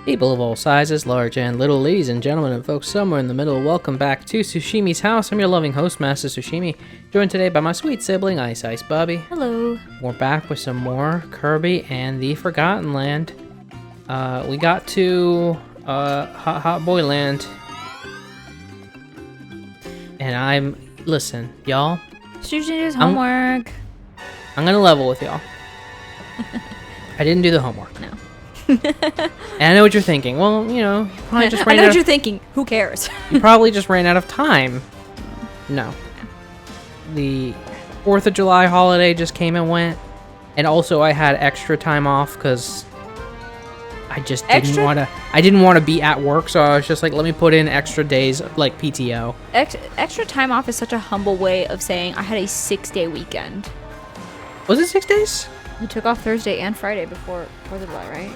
People of all sizes, large and little, ladies and gentlemen, and folks somewhere in the middle, welcome back to Sushimi's House. I'm your loving host, Master Sushimi, joined today by my sweet sibling, Ice Bubbie. Hello. We're back with some more Kirby and the Forgotten Land. We got to Hot Boy Land, and listen, y'all. Should you do his homework? I'm gonna level with y'all. I didn't do the homework. No. And I know what you're thinking. Well, you know, you probably just ran I know what you're thinking. Who cares? You probably just ran out of time. No. The 4th of July holiday just came and went. And also I had extra time off because I just didn't want to be at work, so I was just like, let me put in extra days like PTO. Extra time off is such a humble way of saying I had a 6-day weekend. Was it 6 days? I took off Thursday and Friday before 4th of July, right?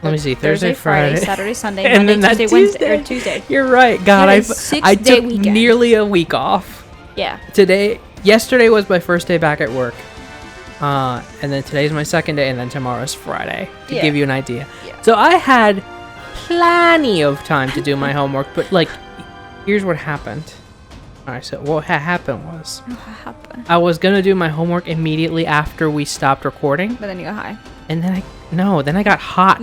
Let me see. Thursday, Friday, Saturday, Sunday, and Monday, then Tuesday, Wednesday, or Tuesday. You're right. God, I took weekend. nearly a week off. Yeah. Yesterday was my first day back at work. And then today's my second day, and then tomorrow's Friday, to give you an idea. Yeah. So I had plenty of time to do my homework, but like, here's what happened. Alright, so what happened was, I was gonna do my homework immediately after we stopped recording. But then you got high. And then I got hot.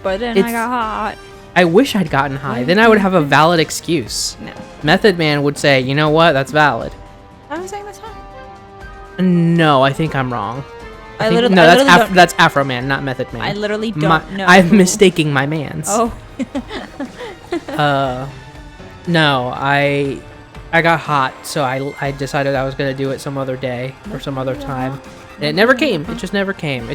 But then I got hot. I wish I'd gotten high. Then I would have a valid excuse. No. Method Man would say, you know what, that's valid. I'm saying that's fine. No, I think I'm wrong. That's Afro Man, not Method Man. I literally don't know. I'm mistaking my mans. Oh. No, I got hot, so I decided I was gonna do it some other day or some other time. And it never came. It just never came.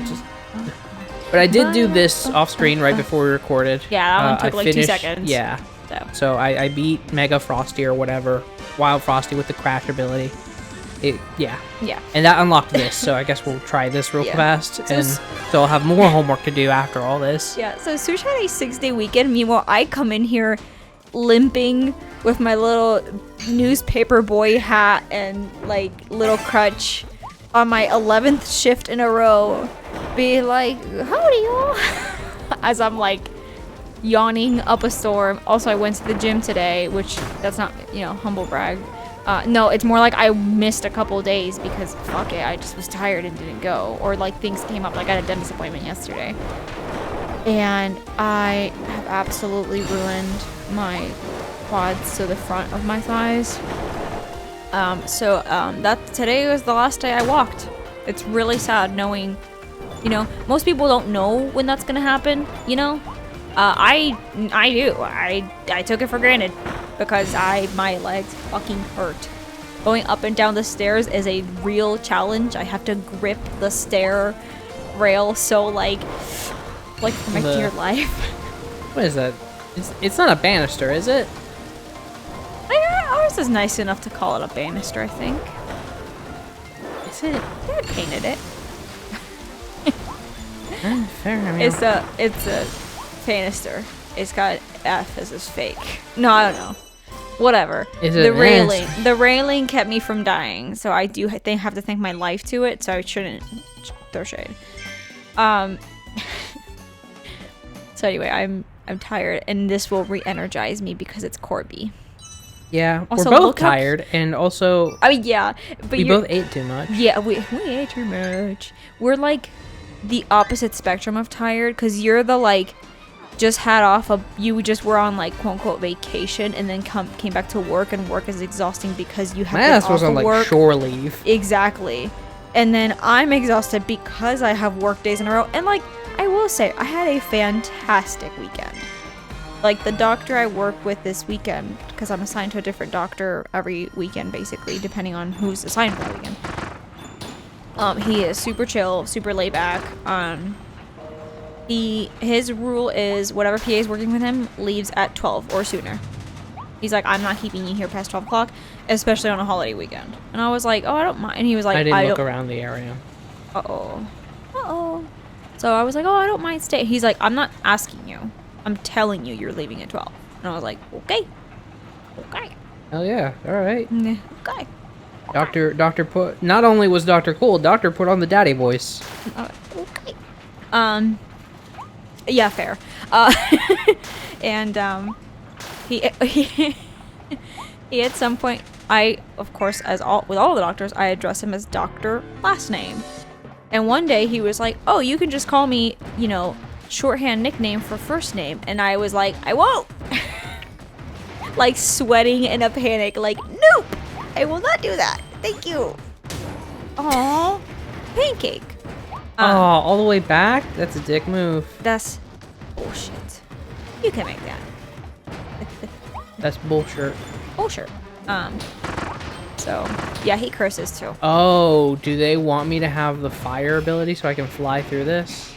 But I did do this off screen right before we recorded. Yeah, that one took like 2 seconds. Yeah. So I beat Mega Frosty or whatever, Wild Frosty with the crash ability. Yeah. And that unlocked this, so I guess we'll try this real fast, and so I'll have more homework to do after all this. Yeah, so Sush had a 6-day weekend. Meanwhile, I come in here limping with my little newspaper boy hat and like little crutch on my 11th shift in a row, be like, howdy y'all, as I'm like yawning up a storm. Also, I went to the gym today, which that's not, humble brag. No, it's more like I missed a couple days because fuck it, I just was tired and didn't go, or like things came up, like I had a dentist appointment yesterday, and I have absolutely ruined my quads to the front of my thighs. That today was the last day I walked. It's really sad knowing, most people don't know when that's gonna happen, I do. I took it for granted because my legs fucking hurt. Going up and down the stairs is a real challenge. I have to grip the stair rail so like for my dear life. What is that? It's not a banister, is it? Ours is nice enough to call it a banister, I think. Is it? Yeah, I painted it. Fair, I mean. It's a banister. It's got F as is fake. No, I don't know. Whatever. The railing kept me from dying, so I do have to thank my life to it, so I shouldn't throw shade. So anyway, I'm tired, and this will re-energize me because it's Kirby. Yeah, also, we're both tired, and also... I mean, yeah, but we both ate too much. Yeah, we ate too much. We're, like, the opposite spectrum of tired, because you're the, like, just had off you just were on, like, quote-unquote vacation, and then came back to work, and work is exhausting because you have my ass was on, like, shore leave. Exactly. And then I'm exhausted because I have work days in a row, and, like, I will say, I had a fantastic weekend. Like, the doctor I work with this weekend, because I'm assigned to a different doctor every weekend, basically, depending on who's assigned for the weekend. He is super chill, super laid back. His rule is whatever PA is working with him leaves at 12 or sooner. He's like, I'm not keeping you here past 12 o'clock, especially on a holiday weekend. And I was like, oh, I don't mind. And he was like, I didn't look around the area. Uh-oh. So I was like, oh, I don't mind staying. He's like, I'm not asking you. I'm telling you, you're leaving at 12. And I was like, okay. Hell yeah. All right. Okay. Doctor put, not only was Doctor cool, Doctor put on the daddy voice. Okay. Yeah, fair. And he he at some point, I of course with all the doctors, I address him as Doctor last name. And one day he was like, "Oh, you can just call me, you know, shorthand nickname for first name." And I was like, "I won't." Like sweating in a panic, like, "Nope, I will not do that. Thank you." Aww, pancake. All the way back? That's a dick move. That's bullshit. You can make that. That's bullshit. Bullshit. So yeah, he curses too. Oh, do they want me to have the fire ability so I can fly through this?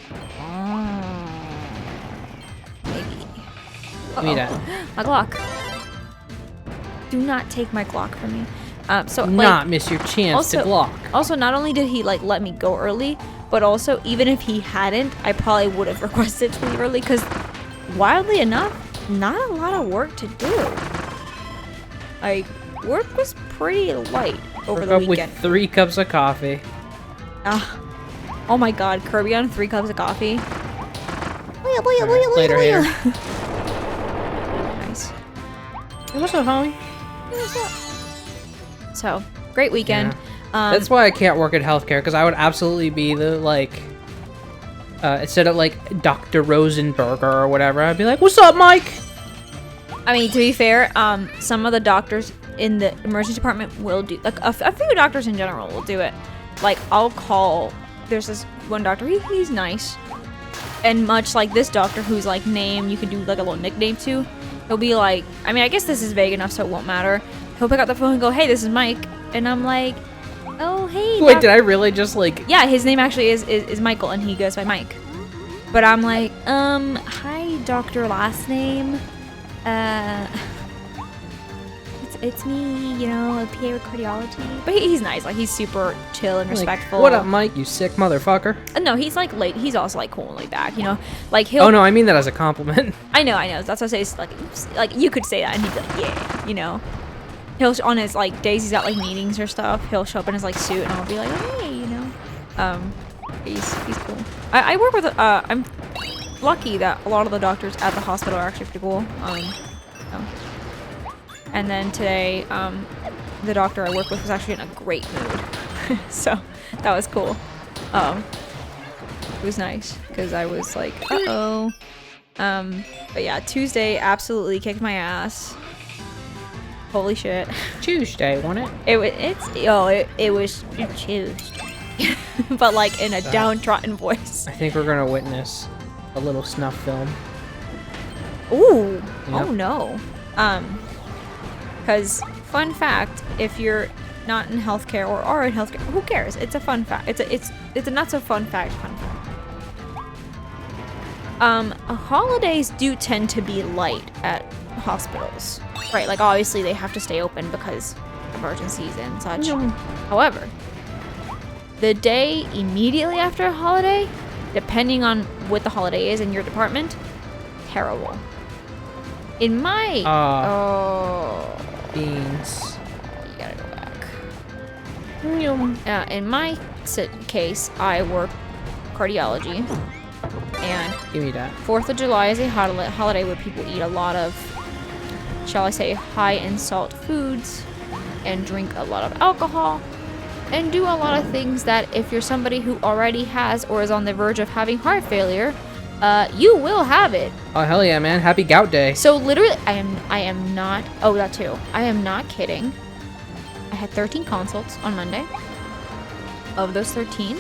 Maybe. Give me that. My Glock. Do not take my Glock from me. So like, not miss your chance to Glock. Also, not only did he like let me go early, but also even if he hadn't, I probably would have requested to leave early because, wildly enough, not a lot of work to do. Like, work was pretty light over the weekend. With 3 cups of coffee. Oh my God, Kirby on 3 cups of coffee. Later, hater. Nice. Hey, what's up, homie? So, great weekend. Yeah. That's why I can't work in healthcare, because I would absolutely be the, like, instead of, like, Dr. Rosenberger or whatever, I'd be like, "What's up, Mike?" I mean, to be fair, some of the doctors in the emergency department will do, like, a few doctors in general will do it. Like, I'll call, there's this one doctor, he's nice. And much like this doctor who's, like, name, you can do, like, a little nickname to, he'll be like, I mean, I guess this is vague enough so it won't matter. He'll pick up the phone and go, "Hey, this is Mike." And I'm like, "Oh, hey, Wait, did I really just, like... Yeah, his name actually is Michael, and he goes by Mike. But I'm like, "Hi, Doctor last name. It's me, you know, a PA with cardiology." But he's nice. Like, he's super chill and respectful. Like, "What up, Mike, you sick motherfucker?" No, he's, like, late. He's also, like, cool and laid back, you know? Like, he'll... Oh, no, I mean that as a compliment. I know. That's what I say. It's like, you could say that, and he'd be like, "Yeah," you know? He'll, on his, like, days he's at, like, meetings or stuff, he'll show up in his, like, suit, and I'll be like, "Hey," you know? He's cool. I work with, I'm lucky that a lot of the doctors at the hospital are actually pretty cool. And then today, the doctor I work with was actually in a great mood. So, that was cool. It was nice, because I was like, uh-oh. But yeah, Tuesday absolutely kicked my ass. Holy shit. Tuesday, wasn't it? It was Tuesday. But like in a downtrodden voice. I think we're gonna witness a little snuff film. Ooh. Yep. Oh no. Because fun fact, if you're not in healthcare or are in healthcare, who cares? It's a fun fact. It's a not so fun fact. Holidays do tend to be light at hospitals, right? Like obviously they have to stay open because emergencies and such. However, the day immediately after a holiday, depending on what the holiday is in your department, terrible. In my beans. You gotta go back. In my case, I work cardiology, and give me that. 4th of July is a holiday where people eat a lot of, shall I say, high in salt foods and drink a lot of alcohol and do a lot of things that if you're somebody who already has or is on the verge of having heart failure, you will have it. Oh hell yeah, man. Happy Gout Day. So literally I am not, oh that too, I am not kidding. I had 13 consults on Monday. Of those 13,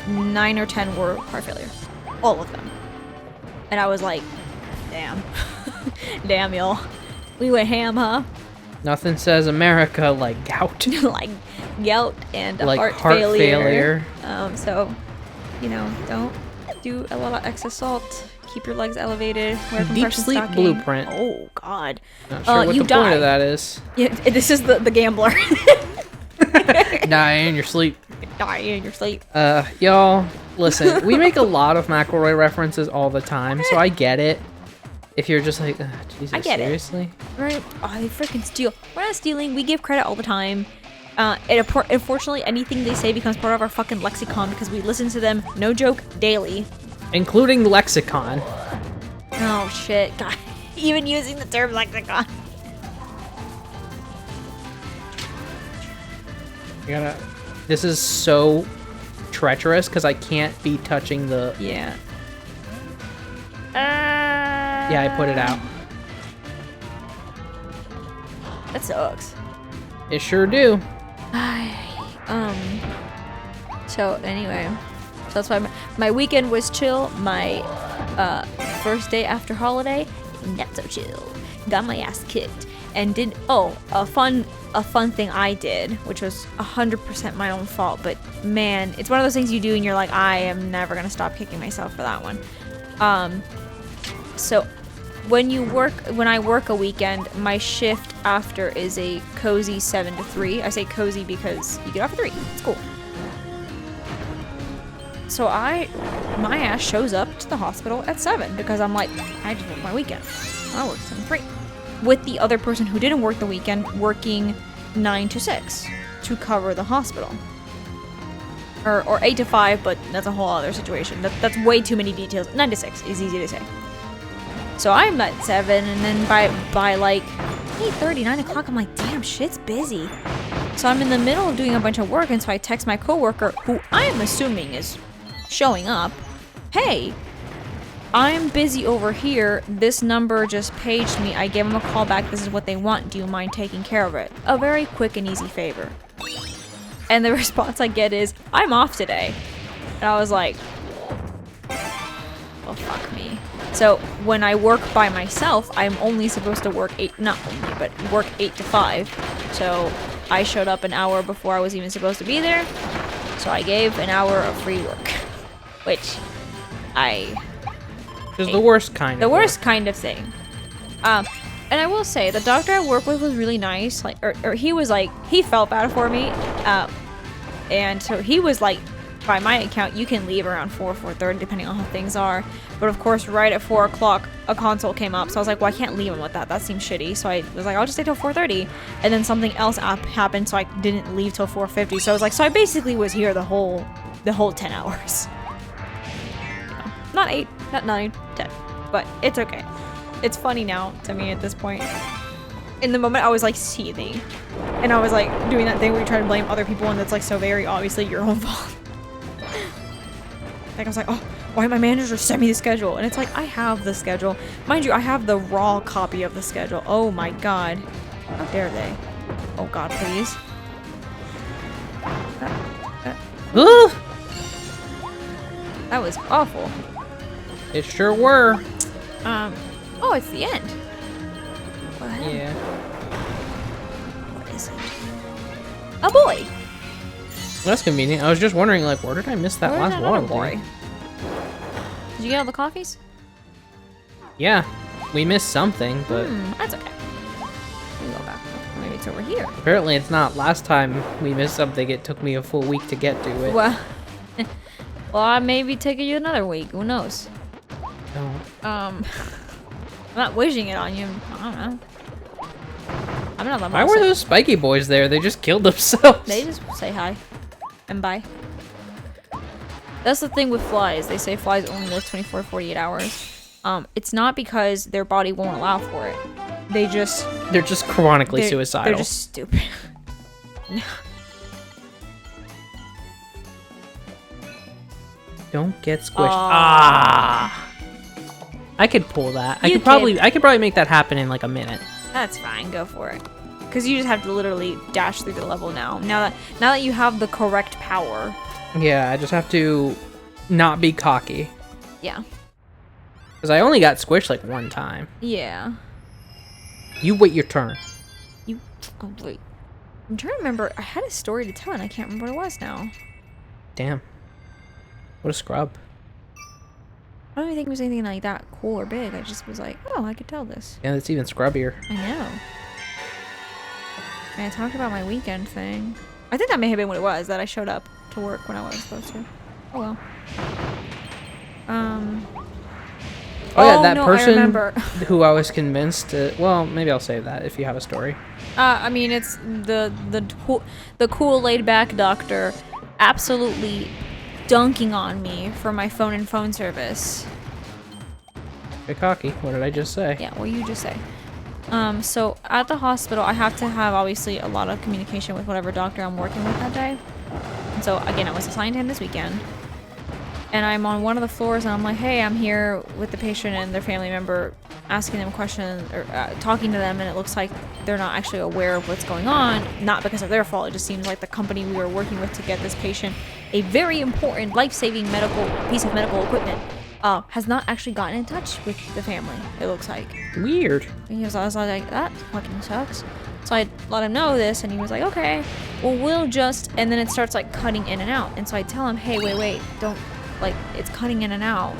9 or 10 were heart failure. All of them. And I was like, damn. Damn, y'all. We went ham, huh? Nothing says America like gout. Like gout and like heart failure. So, you know, don't do a lot of excess salt. Keep your legs elevated. Wear Deep sleep stocking. blueprint. Oh, God. Not sure what you the die. point of that is. Yeah, this is the gambler. Die in your sleep. Die in your sleep. Y'all, listen, we make a lot of McElroy references all the time, so I get it. If you're just like, Jesus, I get seriously? It. Right? Oh, they freaking steal. We're not stealing. We give credit all the time. Unfortunately, anything they say becomes part of our fucking lexicon because we listen to them, no joke, daily. Including lexicon. Oh shit, God. Even using the term lexicon. This is so treacherous because I can't be touching the... Yeah. Yeah, I put it out. That sucks. It sure do. So anyway, so that's why my weekend was chill. My first day after holiday, not so chill. Got my ass kicked and did a fun thing I did, which was 100% my own fault. But man, it's one of those things you do and you're like, I am never gonna stop kicking myself for that one. So when I work a weekend, my shift after is a cozy 7 to 3. I say cozy because you get off at 3. It's cool. So my ass shows up to the hospital at 7 because I'm like, I just worked my weekend. I worked 7 to 3. With the other person who didn't work the weekend working 9 to 6 to cover the hospital. Or 8 to 5, but that's a whole other situation. That's way too many details. 9 to 6 is easy to say. So I'm at 7, and then by like 8:30, 9 o'clock, I'm like, damn, shit's busy. So I'm in the middle of doing a bunch of work, and so I text my coworker, who I am assuming is showing up, hey, I'm busy over here. This number just paged me. I gave them a call back. This is what they want. Do you mind taking care of it? A very quick and easy favor. And the response I get is, I'm off today. And I was like, oh, fuck me. So when I work by myself, I'm only supposed to work 8 to 5. So I showed up an hour before I was even supposed to be there. So I gave an hour of free work, which is the worst kind of the worst work. kind of thing. And I will say the doctor I work with was really nice. Like, or he was like, he felt bad for me. And so he was like, by my account, you can leave around 4:30, depending on how things are. But of course, right at 4 o'clock, a consult came up. So I was like, well, I can't leave him with that. That seems shitty. So I was like, I'll just stay till 4:30. And then something else happened, so I didn't leave till 4:50. So I was like, so I basically was here the whole 10 hours. You know, not 8, not 9, 10. But it's okay. It's funny now to me at this point. In the moment, I was like seething. And I was like doing that thing where you try to blame other people, and that's like so very obviously your own fault. Like I was like, oh, why my manager sent me the schedule? And it's like, I have the schedule. Mind you, I have the raw copy of the schedule. Oh my god. How dare they? Oh god, please. That was awful. It sure were. Oh, it's the end. What the hell? Yeah. What is it? A boy. That's convenient. I was just wondering, like, where did I miss that last Waddle Dee? Did you get all the coffees? Yeah, we missed something, but That's okay. We'll go back. Maybe it's over here. apparently it's not. Last time we missed something, it took me a full week to get to it. Well, I maybe take you another week. Who knows? No. I'm not wishing it on you. I don't know. I'm not. Why were those spiky boys there? They just killed themselves. They just say hi and bye. That's the thing with flies. They say flies only live 24 to 48 hours. It's not because their body won't allow for it. They're just chronically suicidal. They're just stupid. Don't get squished. Ah. I could pull that. I could probably make that happen in like a minute. That's fine. Go for it. Because you just have to literally dash through the level now. Now that you have the correct power. Yeah, I just have to not be cocky. Yeah. Because I only got squished like one time. Yeah. You wait your turn. Oh, wait. I'm trying to remember. I had a story to tell and I can't remember what it was now. Damn. What a scrub. I don't even think it was anything like that cool or big. I just was like, oh, I could tell this. Yeah, that's even scrubbier. I know. And I talked about my weekend thing. I think that may have been what it was, that I showed up to work when I wasn't supposed to. Oh well. Oh yeah, that no, person who I was convinced to... Well, maybe I'll save that if you have a story. I mean, it's the cool laid back doctor absolutely dunking on me for my phone and phone service. Bit cocky. What did I just say? Yeah, what you just say. So at the hospital, I have to have obviously a lot of communication with whatever doctor I'm working with that day. And so again, I was assigned him this weekend. And I'm on one of the floors and I'm like, hey, I'm here with the patient and their family member, asking them questions or talking to them, and it looks like they're not actually aware of what's going on, not because of their fault. It just seems like the company we were working with to get this patient a very important life-saving piece of medical equipment has not actually gotten in touch with the family, it looks like. Weird. And I was like, that fucking sucks. So I let him know this, and he was like, okay, well, we'll just, and then it starts like cutting in and out. And so I tell him, hey, wait, don't, like, it's cutting in and out.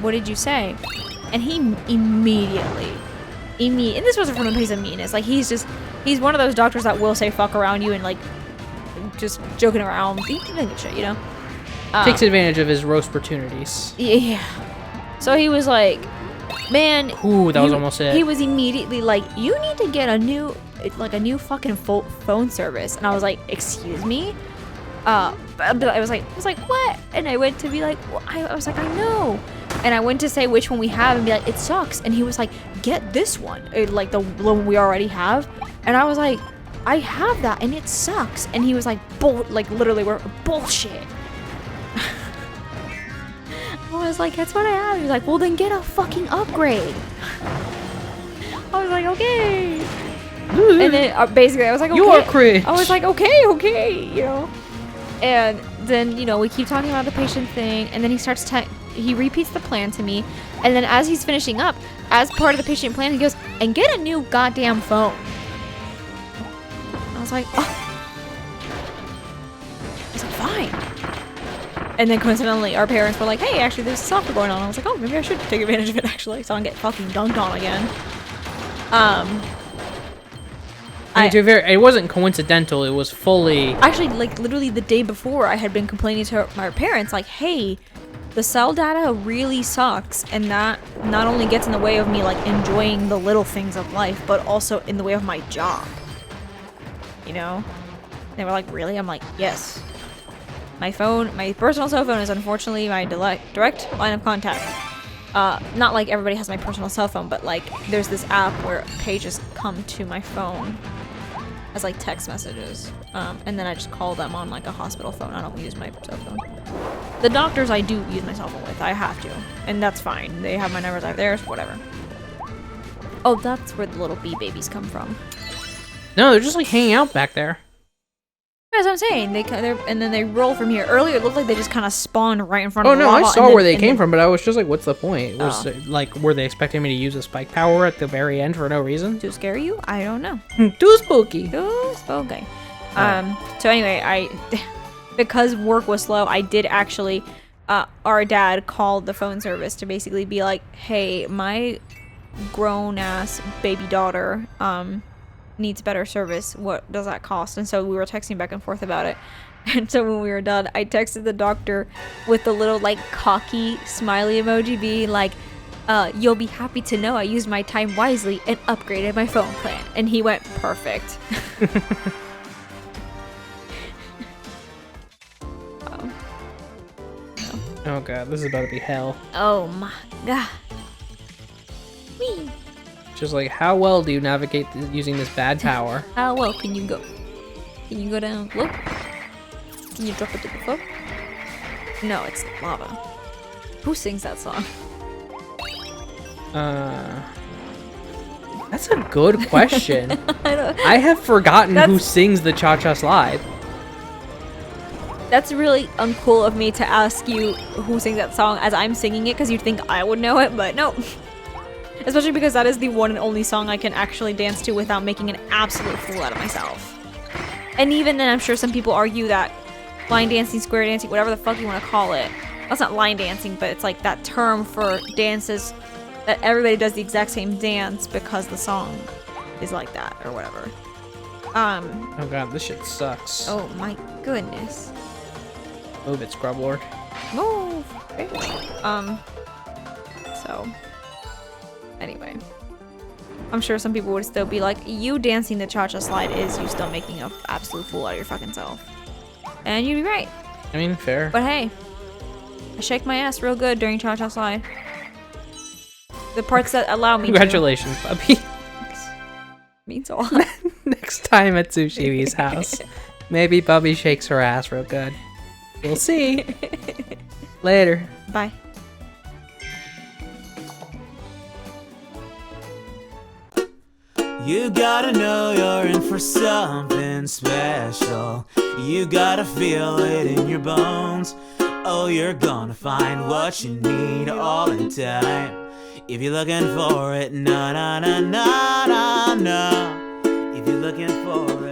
What did you say? And he immediately, and this wasn't from a place of meanness. Like, he's one of those doctors that will say fuck around you and like, just joking around, being shit, you know? Takes advantage of his roast opportunities. Yeah. So he was like, man. Ooh, that was almost it. He was immediately like, you need to get a new fucking phone service. And I was like, excuse me? But I was like, what? And I went to be like, well, I was like, I know. And I went to say which one we have and be like, it sucks. And he was like, get this one. Like the one we already have. And I was like, I have that and it sucks. And he was like, literally, we're bullshit. I was like, that's what I have. He was like, well, then get a fucking upgrade. I was like, okay. And then basically, I was like, okay. You are cringe. I was like, okay, you know. And then, you know, we keep talking about the patient thing, and then he starts he repeats the plan to me, and then as he's finishing up, as part of the patient plan, he goes, and get a new goddamn phone. I was like, oh. I was like, fine. And then coincidentally, our parents were like, hey, actually, there's soccer going on. I was like, oh, maybe I should take advantage of it, actually, so I don't get fucking dunked on again. It wasn't coincidental. It was fully... Actually, like, literally the day before, I had been complaining to my parents, like, hey, the cell data really sucks, and that not only gets in the way of me, like, enjoying the little things of life, but also in the way of my job. You know? They were like, really? I'm like, yes. My personal cell phone is unfortunately my direct line of contact. Not like everybody has my personal cell phone, but like there's this app where pages come to my phone as like text messages. And then I just call them on like a hospital phone. I don't use my cell phone. The doctors I do use my cell phone with. I have to. And that's fine. They have my numbers, I have theirs, whatever. Oh, that's where the little bee babies come from. No, they're just like hanging out back there. That's what I'm saying. And then they roll from here. Earlier, it looked like they just kind of spawned right in front of the lava. Oh, no, I saw where they came then, from, but I was just like, what's the point? Like, were they expecting me to use a spike power at the very end for no reason? To scare you? I don't know. Too spooky. Too spooky. So anyway, because work was slow, I did actually, our dad called the phone service to basically be like, hey, my grown-ass baby daughter, needs better service. What does that cost? And so we were texting back and forth about it. And so when we were done, I texted the doctor with the little like cocky smiley emoji being like, you'll be happy to know I used my time wisely and upgraded my phone plan. And he went, perfect. Oh god, this is about to be hell. Oh my god. Whee. Just like, how well do you navigate using this bad power? How well can you go? Can you go down low? Can you drop it to the floor? No, it's lava. Who sings that song? That's a good question. I have forgotten who sings the Cha-Cha Slide. That's really uncool of me to ask you who sings that song as I'm singing it, because you'd think I would know it, but no. Especially because that is the one and only song I can actually dance to without making an absolute fool out of myself. And even then, I'm sure some people argue that line dancing, square dancing, whatever the fuck you want to call it. That's not line dancing, but it's like that term for dances that everybody does the exact same dance because the song is like that or whatever. Oh god, this shit sucks. Oh my goodness. Move it, Scrub Lord. Move. Okay. So. Anyway, I'm sure some people would still be like, you dancing the Cha-Cha Slide is you still making an absolute fool out of your fucking self. And you'd be right. I mean, fair. But hey, I shake my ass real good during Cha Cha Slide. The parts that allow me Congratulations, Bubbie. Means a lot. Next time at Sushi's house, maybe Bubbie shakes her ass real good. We'll see. Later. Bye. You gotta know you're in for something special. You gotta feel it in your bones. Oh, you're gonna find what you need all in time. If you're looking for it, na na na na na na. If you're looking for it.